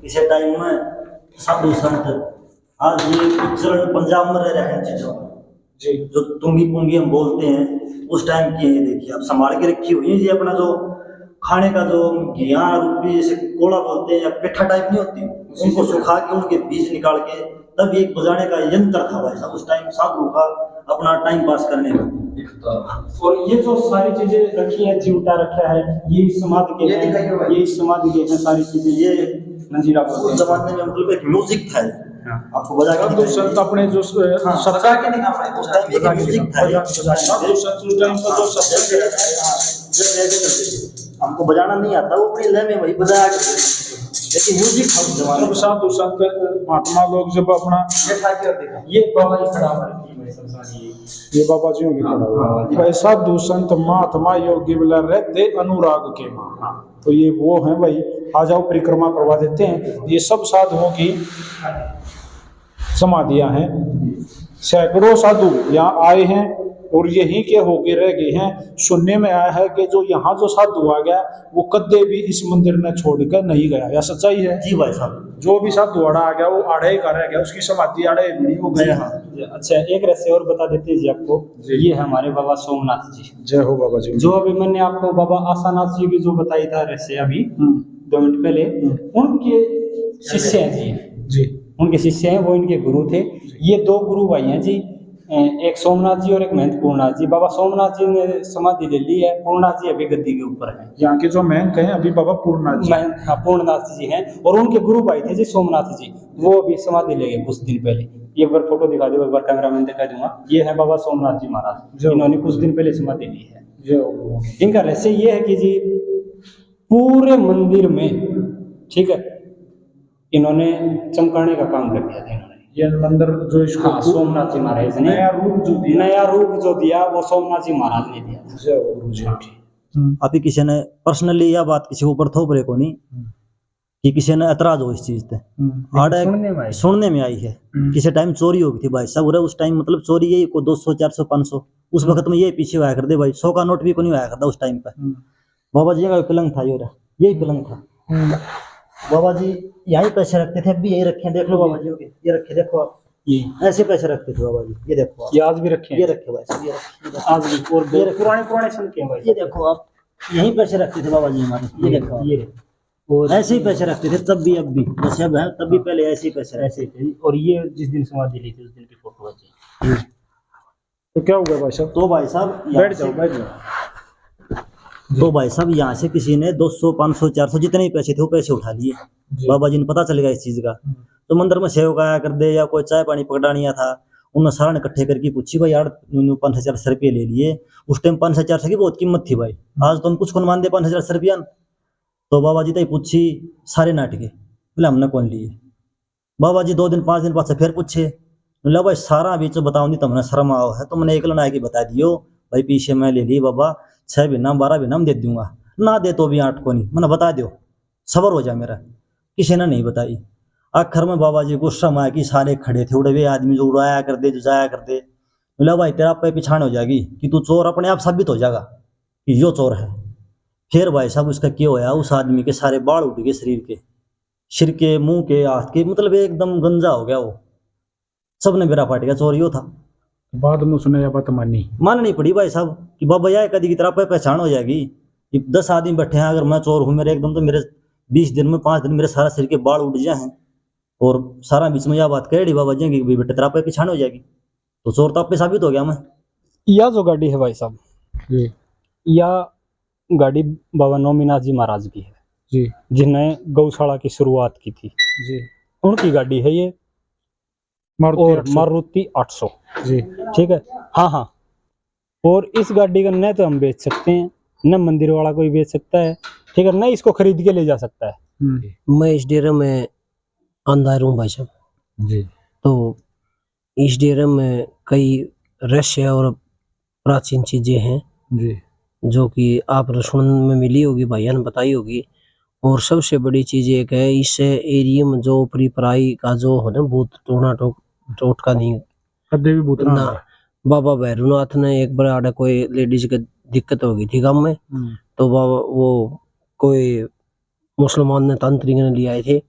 [SPEAKER 3] किसी टाइम में साधु संत आज ये चरण पंजाब में रह रहे हैं चीजों
[SPEAKER 1] जी
[SPEAKER 3] जो तुंगी पुंगी हम बोलते हैं उस टाइम की है। ये देखिए आप संभाल के रखी हुई है। ये अपना जो खाने का जो घिया रूपी जैसे कोड़ा बोलते हैं या पेठा टाइप नहीं होती, उनको सुखा के उनके बीज निकाल के तब एक बजाने का यंत्र था भाई साहब उस टाइम साधु का अपना टाइम पास करने का।
[SPEAKER 5] और ये जो सारी चीजें रखी है, चिमटा रखा है, ये समाधि के हैं, ये समाधि के हैं सारी चीजें। ये मंजीरा
[SPEAKER 3] उस जमाने में मतलब एक म्यूजिक था ये। आपको बजा के
[SPEAKER 1] साधु संत अपने जो
[SPEAKER 3] बजा के नहीं गाना है। उस टाइम एक म्यूजिक था ये।
[SPEAKER 1] साधु संत उस टाइम का जो सत्संग है,
[SPEAKER 3] जैसे ऐसे करते थे, हमको बजाना नहीं आता, वो अपनी लय में वही बजाया करते थे। लेकिन म्यूजिक था उस जमाने
[SPEAKER 1] जब
[SPEAKER 3] में।
[SPEAKER 1] साधु संत महात्मा लोग जब अपना
[SPEAKER 5] ये बाबा जी खड़ा हुआ रखी है सब सारी।
[SPEAKER 1] ये बाबा जी होंगे खड़ा हुआ भाई। साधु संत महात्मा योगी बिला रहते अनुराग के मां। तो ये वो हैं भाई, आ जाओ परिक्रमा करवा देते हैं। ये सब साधुओं की समाधियां हैं। सैकड़ों साधु यहाँ आए हैं और यहीं के होके रह गए हैं। सुनने में आया है कि जो यहाँ जो साधु आ गया वो कदे भी इस मंदिर ने छोड़कर नहीं गया। या सच्चाई है?
[SPEAKER 3] जी भाई साहब,
[SPEAKER 1] जो भी साधु आड़ा आ गया वो आड़े का रह गया, उसकी समाधि आड़े नहीं हो गई।
[SPEAKER 5] अच्छा, एक रहस्य और बता देते हैं जी आपको। ये है हमारे बाबा सोमनाथ जी।
[SPEAKER 1] जय हो बाबा जी।
[SPEAKER 5] जो अभी मैंने आपको बाबा आसानाथ जी की जो बताई था रहस्य अभी 2 मिनट पहले, उनके शिष्य हैं जी।
[SPEAKER 1] जी
[SPEAKER 5] उनके शिष्य हैं, वो इनके गुरु थे। ये 2 गुरु भाई हैं जी, एक सोमनाथ जी और एक महंत पूर्णनाथ जी। बाबा सोमनाथ जी ने समाधि ले ली है, पूर्णनाथ जी अभी गद्दी के ऊपर हैं।
[SPEAKER 1] यहाँ के जो महंत हैं अभी बाबा पूर्णनाथ जी।
[SPEAKER 5] हाँ, पूर्णनाथ जी हैं। और उनके गुरु भाई थे जी सोमनाथ जी, वो अभी समाधि ले गए कुछ दिन पहले। एक बार फोटो दिखा दो, एक बार कैमरामैन दिखा दूंगा। ये है बाबा सोमनाथ जी महाराज, इन्होंने कुछ दिन पहले समाधि ली है। इनका रहस्य ये है कि जी पूरे मंदिर में, ठीक है, इन्होंने चमकाने का काम कर दिया था। इन्होंने
[SPEAKER 1] ये मंदिर जो इसको
[SPEAKER 5] सोमनाथ जी महाराज ने नया रूप जो दिया वो सोमनाथ जी महाराज ने दिया था।
[SPEAKER 1] जय हो गुरु जी की।
[SPEAKER 3] अभी किसी ने पर्सनली यह बात किसी के ऊपर थोप रहे को नहीं कि किसी ने ऐतराज हो इस चीज पे। सुनने में आई है किसी टाइम चोरी हो गई थी भाई साहब। उस टाइम मतलब चोरी यही को 200 400 500 उस वक्त में यही पीछे हुआ करते भाई। 100 का नोट भी को नहीं हुआ करता उस टाइम पे। बाबा जी का पलंग था, यही पलंग था। बाबा जी यही पैसे रखते थे, अभी यही रखे, देख लो बाबा जी ये रखे, देखो आप, ये ऐसे पैसे रखते थे बाबा जी। ये देखो आप,
[SPEAKER 5] ये आज भी रखे हैं,
[SPEAKER 3] ये रखे भाई साहब, ये रखे
[SPEAKER 5] आज भी। और पुराने सन के भाई,
[SPEAKER 3] ये देखो आप, यही पैसे रखते थे बाबा जी हमारे। ये देखो
[SPEAKER 5] ये
[SPEAKER 3] और ऐसे ही पैसे रखते थे तब भी, अब भी जैसे अब है तब भी पहले ऐसे ही पैसे
[SPEAKER 5] ऐसे थे। और ये जिस दिन समाधि ली थी उस दिन की फोटो है।
[SPEAKER 1] तो क्या हुआ भाई साहब?
[SPEAKER 3] तो भाई साहब
[SPEAKER 1] बैठ जाओ बैठ जाओ।
[SPEAKER 3] तो भाई साहब यहाँ से किसी ने 200 500 400 जितने भी पैसे थे वो पैसे उठा लिए। बाबा जी ने पता चल गया इस चीज का। तो मंदिर में सेवक आया कर दे या कोई चाय पानी पकड़ानिया था, उन्होंने सारा ने इकट्ठे करके पूछी भाई यार 5,000 रुपये ले लिए। उस टाइम 5,000 की बहुत कीमत थी भाई। आज तो हम कुछ कौन मान दे 5,000 रुपया। तो बाबा जी तय पूछी सारे नाटके, बोले हमने कौन लिए। बाबा जी 2 दिन 5 दिन बाद फिर पूछे, बोला भाई सारा बीच बताऊँ तुमने शर्म आओ है, तुमने एक लना की बता दियो भाई पीछे मैं ले ली बाबा 6 भी नाम 12 भी नाम दे दूंगा, ना दे तो भी 8 को नहीं, मैंने बता दो सबर हो जा मेरा। किसी ने नहीं बताई। आखिर में बाबा जी गुस्सा में आया कि सारे खड़े थे उड़े हुए आदमी जो उड़ाया कर दे जो जाया कर दे। बोला भाई तेरा पे पिछाड़ हो जाएगी कि तू चोर अपने आप साबित हो जाएगा कि यो चोर है। फिर भाई साहब उसका क्या होया, उस आदमी के सारे बाल उठ गए शरीर के, सिर के, मुंह के, हाथ के, मतलब एकदम गंजा हो गया वो। सबने बेरा पाट गया चोर यो था।
[SPEAKER 1] बाद में उसने यह बात मानी।
[SPEAKER 3] माननी पड़ी भाई साहब कि बाबा यार कदी की तरह पे पहचान हो जाएगी। कि 10 आदमी बैठे हैं, अगर मैं चोर हूँ मेरे एकदम तो मेरे 20 दिन में 5 दिन मेरे सारा शरीर के बाल उठ जाए हैं और सारा बीच में यह बात कह दी बाबा जी की बेटे तेरा पे पहचान हो जाएगी, तो चोर तो आप पे साबित हो गया मैं।
[SPEAKER 5] यह जो गाड़ी है भाई साहब,
[SPEAKER 1] जी
[SPEAKER 5] यह गाड़ी बाबा नौमीनाथ जी महाराज की है
[SPEAKER 1] जी
[SPEAKER 5] जिन्हें गौशाला की शुरुआत की थी,
[SPEAKER 1] जी।
[SPEAKER 5] उनकी गाड़ी है ये।
[SPEAKER 1] मारुति
[SPEAKER 5] और
[SPEAKER 1] 800।
[SPEAKER 5] मारुति 800,
[SPEAKER 1] जी
[SPEAKER 5] ठीक है। हाँ हाँ, और इस गाड़ी का न तो हम बेच सकते हैं, न मंदिर वाला कोई बेच सकता है, ठीक है, न इसको खरीद के ले जा सकता है।
[SPEAKER 6] मैं इस डेरे में अंधार हूँ भाई साहब।
[SPEAKER 1] जी
[SPEAKER 6] तो इस डेरे में कई रहस्य और प्राचीन चीजें हैं
[SPEAKER 1] जी
[SPEAKER 6] जो कि आप सुनने में मिली होगी, भैया ने बताई होगी। और सबसे बड़ी चीज एक है, इस एरिया में जो ऊपरी पराई का जो है ना भूत टोना टोटका नहीं
[SPEAKER 1] कदे भी भूतना
[SPEAKER 6] ना। बाबा भैरवनाथ ने एक बार आड़े कोई लेडीज की दिक्कत हो गई थी गाँव में, तो बाबा वो कोई मुसलमान ने तांत्रिक ने ले आए थे।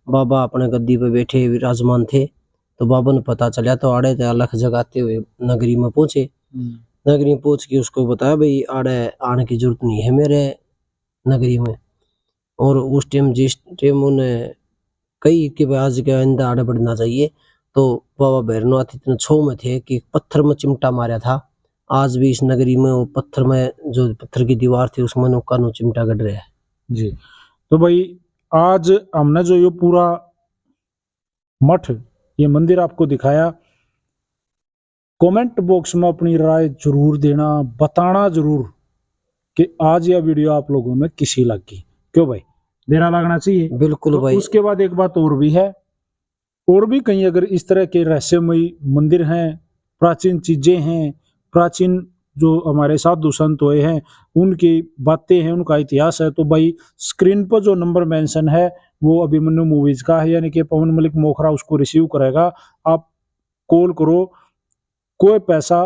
[SPEAKER 6] बाबा अपने गद्दी पे बैठे विराजमान थे, तो बाबा ने पता चला तो आड़े अलख जगाते हुए नगरी में पहुंचे। नगरी में पहुंच के उसको बताया भाई आड़े आने की जरूरत नहीं है मेरे नगरी में। और उस टाइम जिस टाइम उन्हें कई कि भाई आज के आइंदा आड़े बढ़ना चाहिए, तो बाबा भैरवनाथ इतने छो में थे कि पत्थर में चिमटा मारा था। आज भी इस नगरी में वो पत्थर में जो पत्थर की दीवार थी उसमें नौका नो चिमटा गड़ रहा है।
[SPEAKER 1] जी। तो भाई आज हमने जो ये पूरा मठ, ये मंदिर आपको दिखाया, कमेंट बॉक्स में अपनी राय जरूर देना, बताना जरूर कि आज यह वीडियो आप लोगों में किसी लगी। क्यों भाई, देना लगना चाहिए।
[SPEAKER 6] बिल्कुल
[SPEAKER 1] तो
[SPEAKER 6] भाई।
[SPEAKER 1] उसके बाद एक बात और भी है, और भी कहीं अगर इस तरह के रहस्यमयी मंदिर हैं, प्राचीन चीजें हैं, प्राचीन जो हमारे साधु संत हुए हैं उनकी बातें हैं, उनका इतिहास है, तो भाई स्क्रीन पर जो नंबर मेंशन है वो अभिमन्यु मूवीज का है, यानी कि पवन मलिक मोखरा उसको रिसीव करेगा। आप कॉल करो, कोई पैसा,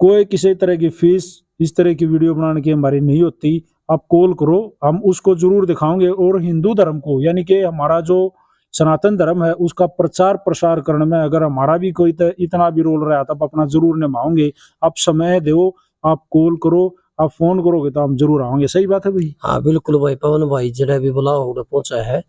[SPEAKER 1] कोई किसी तरह की फीस इस तरह की वीडियो बनाने की हमारी नहीं होती। आप कॉल करो, हम उसको जरूर दिखाओगे। और हिंदू धर्म को, यानी कि हमारा जो सनातन धर्म है उसका प्रचार प्रसार करने में अगर हमारा भी कोई इतना भी रोल रहा तो आप अपना जरूर निभाओगे। आप समय दो, आप कॉल करो, आप फोन करोगे तो हम जरूर आएंगे। सही बात है भाई।
[SPEAKER 6] हाँ बिल्कुल भाई, पवन भाई जरा भी बुलाओ उड़े पहुंचा है,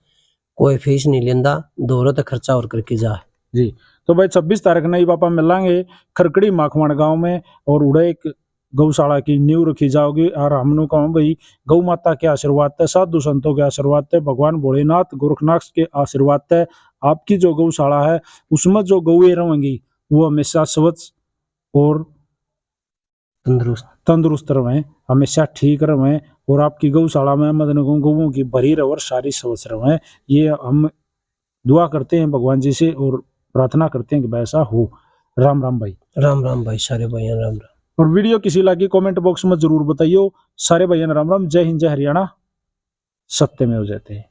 [SPEAKER 6] कोई फीस नहीं लेंदा, दोहरा तो खर्चा और करके जा।
[SPEAKER 1] जी। तो भाई 26 तारीख नहीं पापा मिलांगे खरकड़ी माखवाड़ गांव में, और उड़े एक गौशाला की नींव रखी जाओगी। और हमने कहा भाई गौ माता के आशीर्वाद है, साधु संतों के आशीर्वाद है, भगवान भोलेनाथ गोरखनाथ के आशीर्वाद है, आपकी जो गौशाला है उसमें जो गौएं रहेंगी वो हमेशा स्वच्छ और तंदुरुस्त रहें, हमेशा ठीक रहें। और आपकी गौशाला में मतलब गौओं की भरी रहे और सारी स्वच्छ रहें, ये हम दुआ करते हैं भगवान जी से और प्रार्थना करते हैं कि वैसा हो। राम राम भाई।
[SPEAKER 6] राम राम भाई, सारे भाइयों राम राम।
[SPEAKER 1] और वीडियो किसी लगी कमेंट बॉक्स में जरूर बताइए। सारे भाइयों राम राम। जय हिंद, जय हरियाणा। सत्य में हो जाते हैं।